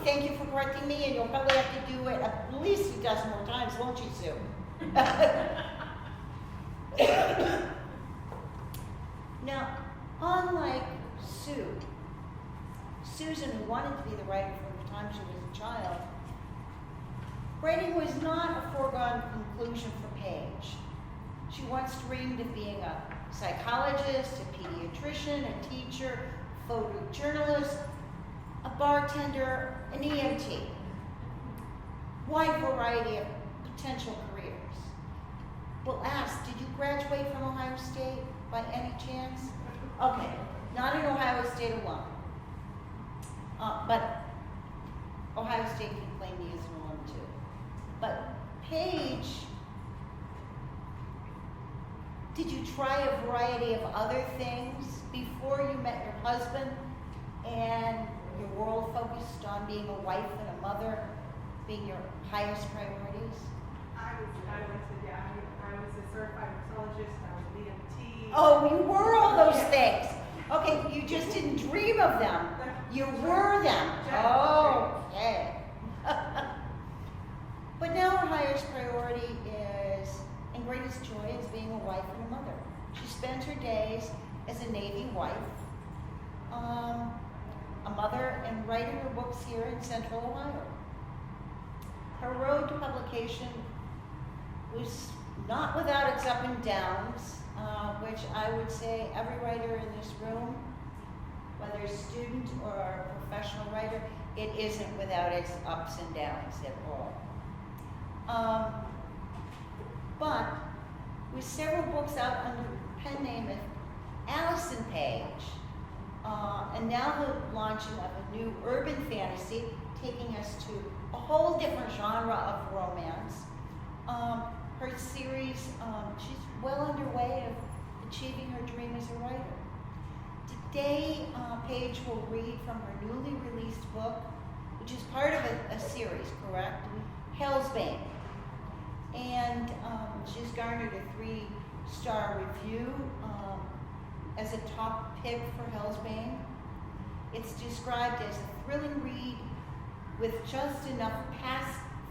thank you for correcting me, and you'll probably have to do it at least a dozen more times, won't you, Sue? Now, unlike Sue, Susan, who wanted to be the writer from the time she was a child, writing was not a foregone conclusion for Paige. She once dreamed of being a psychologist, a pediatrician, a teacher, a photojournalist, a bartender, an EMT. Wide variety of potential careers. Well, ask, did you graduate from Ohio State by any chance? Okay, not in Ohio State alone. But Ohio State can claim me as an alum too. But Paige, did you try a variety of other things before you met your husband and your world focused on being a wife and a mother being your highest priorities? I was a certified mixologist, I was an EMT. Oh, you were all those things. Okay, you just didn't dream of them. You were them. Oh, okay. But now her highest priority is, and greatest joy, is being a wife and a mother. She spends her days as a Navy wife, a mother, and writing her books here in Central Ohio. Her road to publication was not without its up and downs, which I would say every writer in this room, whether a student or a professional writer, it isn't without its ups and downs at all. But with several books out under the pen name of Alison Paige, and now the launching of a new urban fantasy, taking us to a whole different genre of romance. Her series, she's well underway of achieving her dream as a writer. Today, Paige will read from her newly released book, which is part of a series, correct? Hellsbane. And she's garnered a 3-star review as a top pick for Hellsbane. It's described as a thrilling read with just enough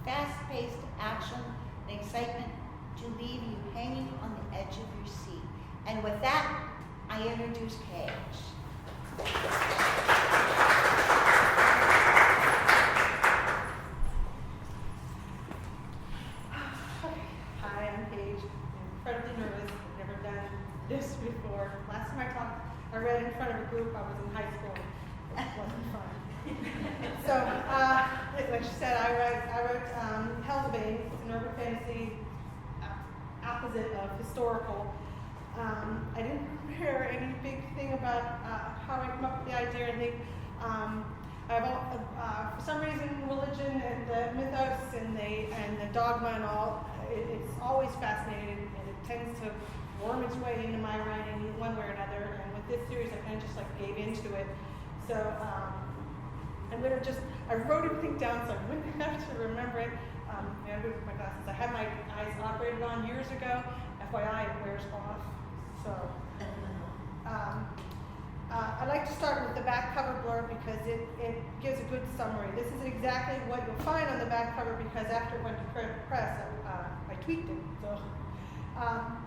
fast-paced action and excitement to leave you hanging on the edge of your seat. And with that, I introduce Paige. Hi, I'm Paige. I'm incredibly nervous. I've never done this before. Last time I read in front of a group. I was in high school. It wasn't fun. So, like she said, I wrote Hellsbane. It's an urban fantasy opposite of historical. I didn't prepare any big thing about how I come up with the idea. I think for some reason, religion and the mythos and the dogma and all, it's always fascinating, and it tends to worm its way into my writing one way or another. And with this series, I kind of just like gave into it. So I wrote everything down so I wouldn't have to remember it. I'm good with my glasses. I had my eyes operated on years ago. FYI, it wears off. So I like to start with the back cover blurb because it gives a good summary. This isn't exactly what you'll find on the back cover because after it went to press, I tweaked it. So,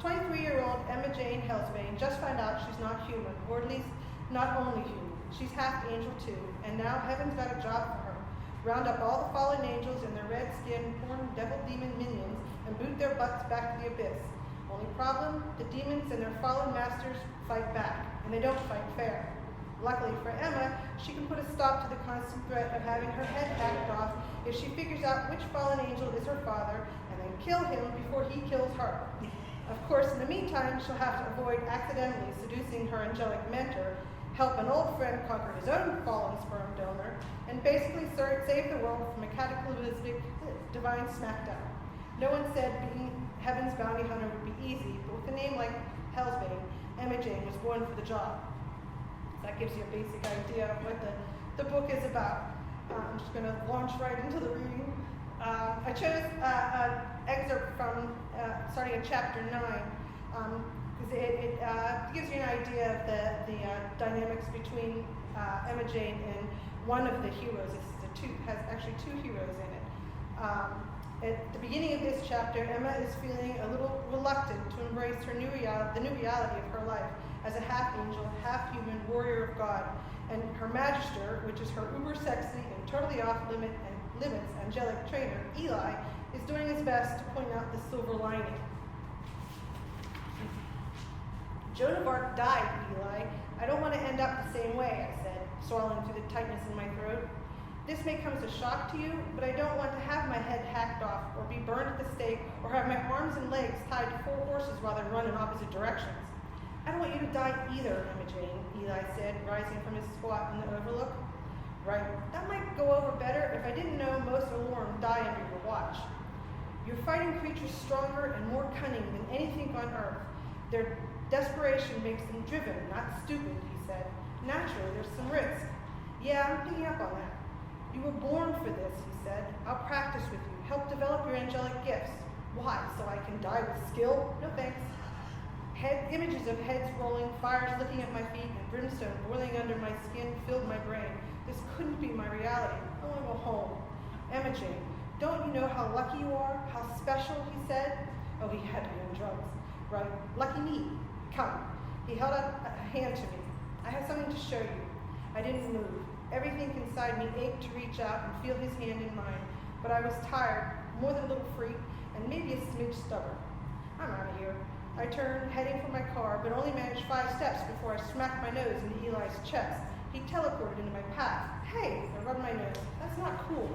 23-year-old Emma Jane Hellsbane just found out she's not human, or at least not only human. She's half angel too, and now heaven's got a job for her. Round up all the fallen angels and their red-skinned, horned devil-demon minions and boot their butts back to the abyss. Only problem, the demons and their fallen masters fight back, and they don't fight fair. Luckily for Emma, she can put a stop to the constant threat of having her head hacked off if she figures out which fallen angel is her father and then kill him before he kills her. Of course, in the meantime, she'll have to avoid accidentally seducing her angelic mentor, help an old friend conquer his own fallen sperm donor, and basically save the world from a cataclysmic divine smackdown. No one said being Heaven's bounty hunter would be easy, but with a name like Hellsbane, Emma Jane was born for the job. That gives you a basic idea of what the book is about. I'm just going to launch right into the reading. I chose an excerpt from starting at chapter 9 because it gives you an idea of the dynamics between Emma Jane and one of the heroes. Has actually two heroes in it. At the beginning of this chapter, Emma is feeling a little reluctant to embrace the new reality of her life as a half-angel, half-human warrior of God. And her magister, which is her uber-sexy and totally off-limits angelic trainer, Eli, is doing his best to point out the silver lining. Joan of Arc died, Eli. I don't want to end up the same way, I said, swallowing through the tightness in my throat. This may come as a shock to you, but I don't want to have my head hacked off, or be burned at the stake, or have my arms and legs tied to 4 horses while they run in opposite directions. I don't want you to die either, Emma Jane, Eli said, rising from his squat in the overlook. Right, that might go over better if I didn't know most Allorn die under your watch. You're fighting creatures stronger and more cunning than anything on Earth. Their desperation makes them driven, not stupid, he said. Naturally, there's some risk. Yeah, I'm picking up on that. You were born for this, he said. I'll practice with you, help develop your angelic gifts. Why, so I can die with skill? No thanks. Images of heads rolling, fires licking at my feet, and brimstone boiling under my skin filled my brain. This couldn't be my reality. I want to go home. Emma Jane, don't you know how lucky you are? How special, he said. Oh, he had to be on drugs. Right, lucky me. Come. He held out a hand to me. I have something to show you. I didn't move. Everything inside me ached to reach out and feel his hand in mine, but I was tired, more than a little freak, and maybe a smidge stubborn. I'm out of here. I turned, heading for my car, but only managed 5 steps before I smacked my nose into Eli's chest. He teleported into my path. Hey, I rubbed my nose. That's not cool.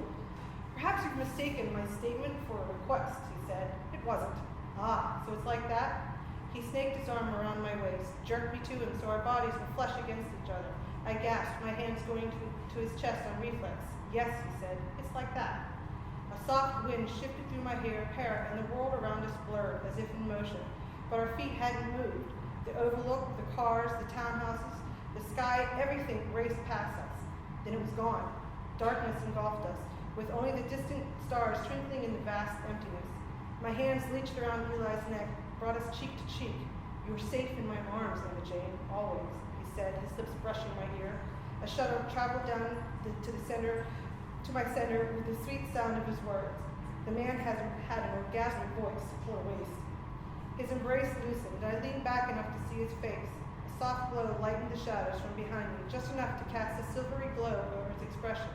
Perhaps you've mistaken my statement for a request, he said. It wasn't. Ah, so it's like that? He snaked his arm around my waist, jerked me to him so our bodies were flush against each other. I gasped, my hands going to his chest on reflex. Yes, he said, it's like that. A soft wind shifted through my hair, and the world around us blurred, as if in motion. But our feet hadn't moved. The overlook, the cars, the townhouses, the sky, everything raced past us. Then it was gone. Darkness engulfed us, with only the distant stars twinkling in the vast emptiness. My hands leached around Eli's neck, brought us cheek to cheek. You were safe in my arms, Emma Jane, always, he said, his lips brushing my ear. A shudder traveled down to my center with the sweet sound of his words. The man had an orgasmic voice, or waist. His embrace loosened, and I leaned back enough to see his face. A soft glow lightened the shadows from behind me, just enough to cast a silvery glow over his expression.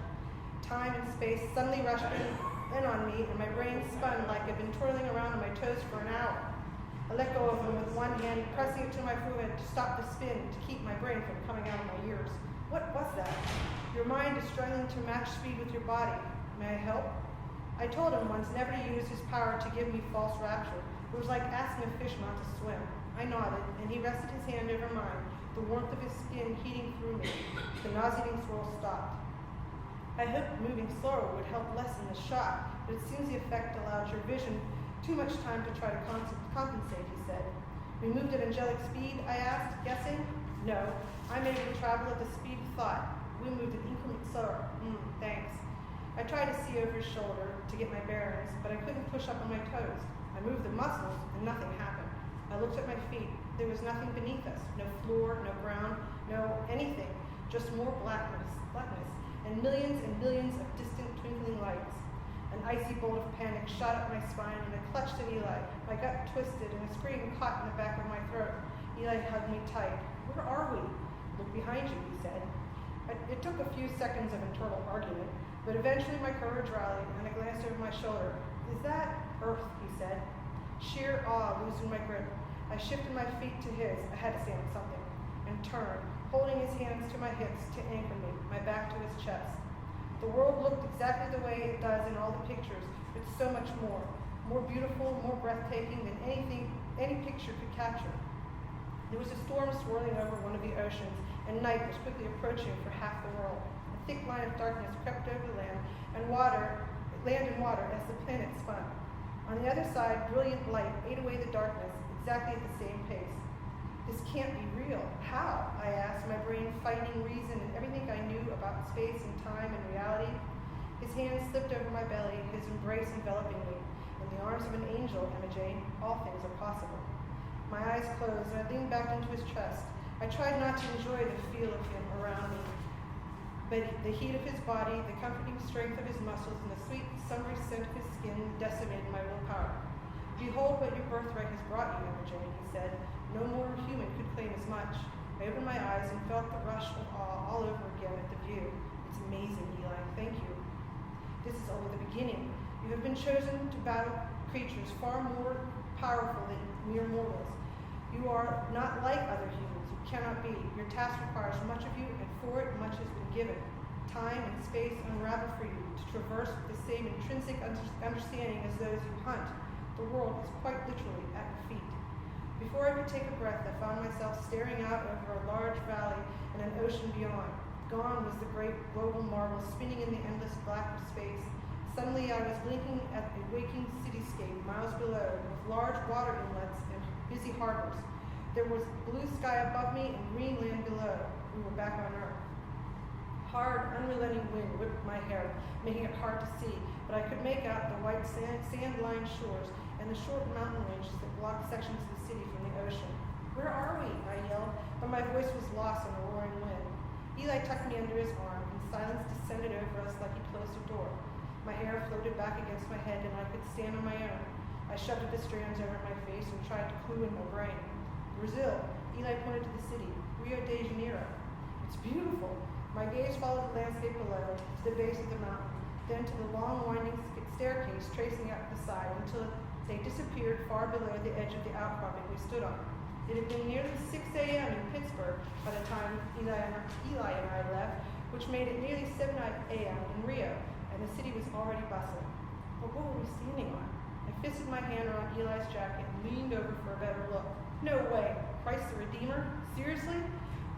Time and space suddenly rushed in on me, and my brain spun like I'd been twirling around on my toes for an hour. I let go of him with one hand, pressing it to my forehead to stop the spin, to keep my brain from coming out of my ears. What was that? Your mind is struggling to match speed with your body. May I help? I told him once never to use his power to give me false rapture. It was like asking a fish not to swim. I nodded, and he rested his hand over mine, the warmth of his skin heating through me. The nauseating swirl stopped. I hoped moving slower would help lessen the shock, but it seems the effect allowed your vision too much time to try to compensate, he said. We moved at angelic speed, I asked, guessing. No, I'm able to travel at the speed of thought. We moved at increment slower. Thanks. I tried to see over his shoulder to get my bearings, but I couldn't push up on my toes. I moved the muscles, and nothing happened. I looked at my feet. There was nothing beneath us. No floor, no ground, no anything. Just more blackness, and millions of distant twinkling lights. An icy bolt of panic shot up my spine, and I clutched at Eli. My gut twisted, and a scream caught in the back of my throat. Eli hugged me tight. Where are we? Look behind you, he said. It took a few seconds of internal argument, but eventually my courage rallied, and I glanced over my shoulder. Is that Earth, he said. Sheer awe loosened my grip. I shifted my feet to his. I had to stand on something, and turned, holding his hands to my hips to anchor me, my back to his chest. The world looked exactly the way it does in all the pictures, but so much more. More beautiful, more breathtaking than anything any picture could capture. There was a storm swirling over one of the oceans, and night was quickly approaching for half the world. A thick line of darkness crept over land and water as the planet spun. On the other side, brilliant light ate away the darkness, exactly at the same pace. This can't be real. How? I asked, my brain fighting reason and everything I knew about space and time and reality. His hand slipped over my belly, his embrace enveloping me. In the arms of an angel, Emma Jane, all things are possible. My eyes closed, and I leaned back into his chest. I tried not to enjoy the feel of him around me, but the heat of his body, the comforting strength of his muscles, and the sweet summery scent of his skin decimated my willpower. Behold what your birthright has brought you, Emma Jane, he said. No more human could claim as much. I opened my eyes and felt the rush of awe all over again at the view. It's amazing, Eli. Thank you. This is only the beginning. You have been chosen to battle creatures far more powerful than mere mortals. You are not like other humans. You cannot be. Your task requires much of you, and for it much has been given. Time and space unravel for you to traverse with the same intrinsic understanding as those you hunt. The world is quite literally at your feet. Before I could take a breath, I found myself staring out over a large valley and an ocean beyond. Gone was the great global marvel spinning in the endless black of space. Suddenly I was blinking at a waking cityscape miles below, with large water inlets and busy harbors. There was blue sky above me and green land below. We were back on Earth. Hard, unrelenting wind whipped my hair, making it hard to see, but I could make out the white sand-lined shores and the short mountain ranges that blocked sections of the city from the ocean. Where are we? I yelled, but my voice was lost in the roaring wind. Eli tucked me under his arm, and silence descended over us like he closed a door. My hair floated back against my head, and I could stand on my own. I shoved the strands over my face and tried to clue in my brain. Brazil. Eli pointed to the city. Rio de Janeiro. It's beautiful. My gaze followed the landscape below, to the base of the mountain, then to the long winding staircase tracing up the side until they disappeared far below the edge of the outcropping we stood on. It had been nearly 6 a.m. in Pittsburgh by the time Eli and I left, which made it nearly 7 a.m. in Rio, and the city was already bustling. But what were we standing on? I fisted my hand around Eli's jacket and leaned over for a better look. No way! Christ the Redeemer? Seriously?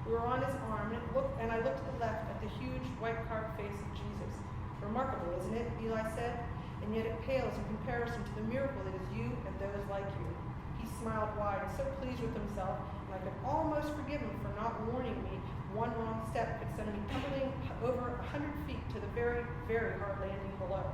We were on his arm, and I looked to the left at the huge, white-carved face of Jesus. Remarkable, isn't it? Eli said. And yet it pales in comparison to the miracle that is you and those like you. He smiled wide, so pleased with himself, and I could almost forgive him for not warning me one wrong step could send me tumbling over 100 feet to the very, very hard landing below.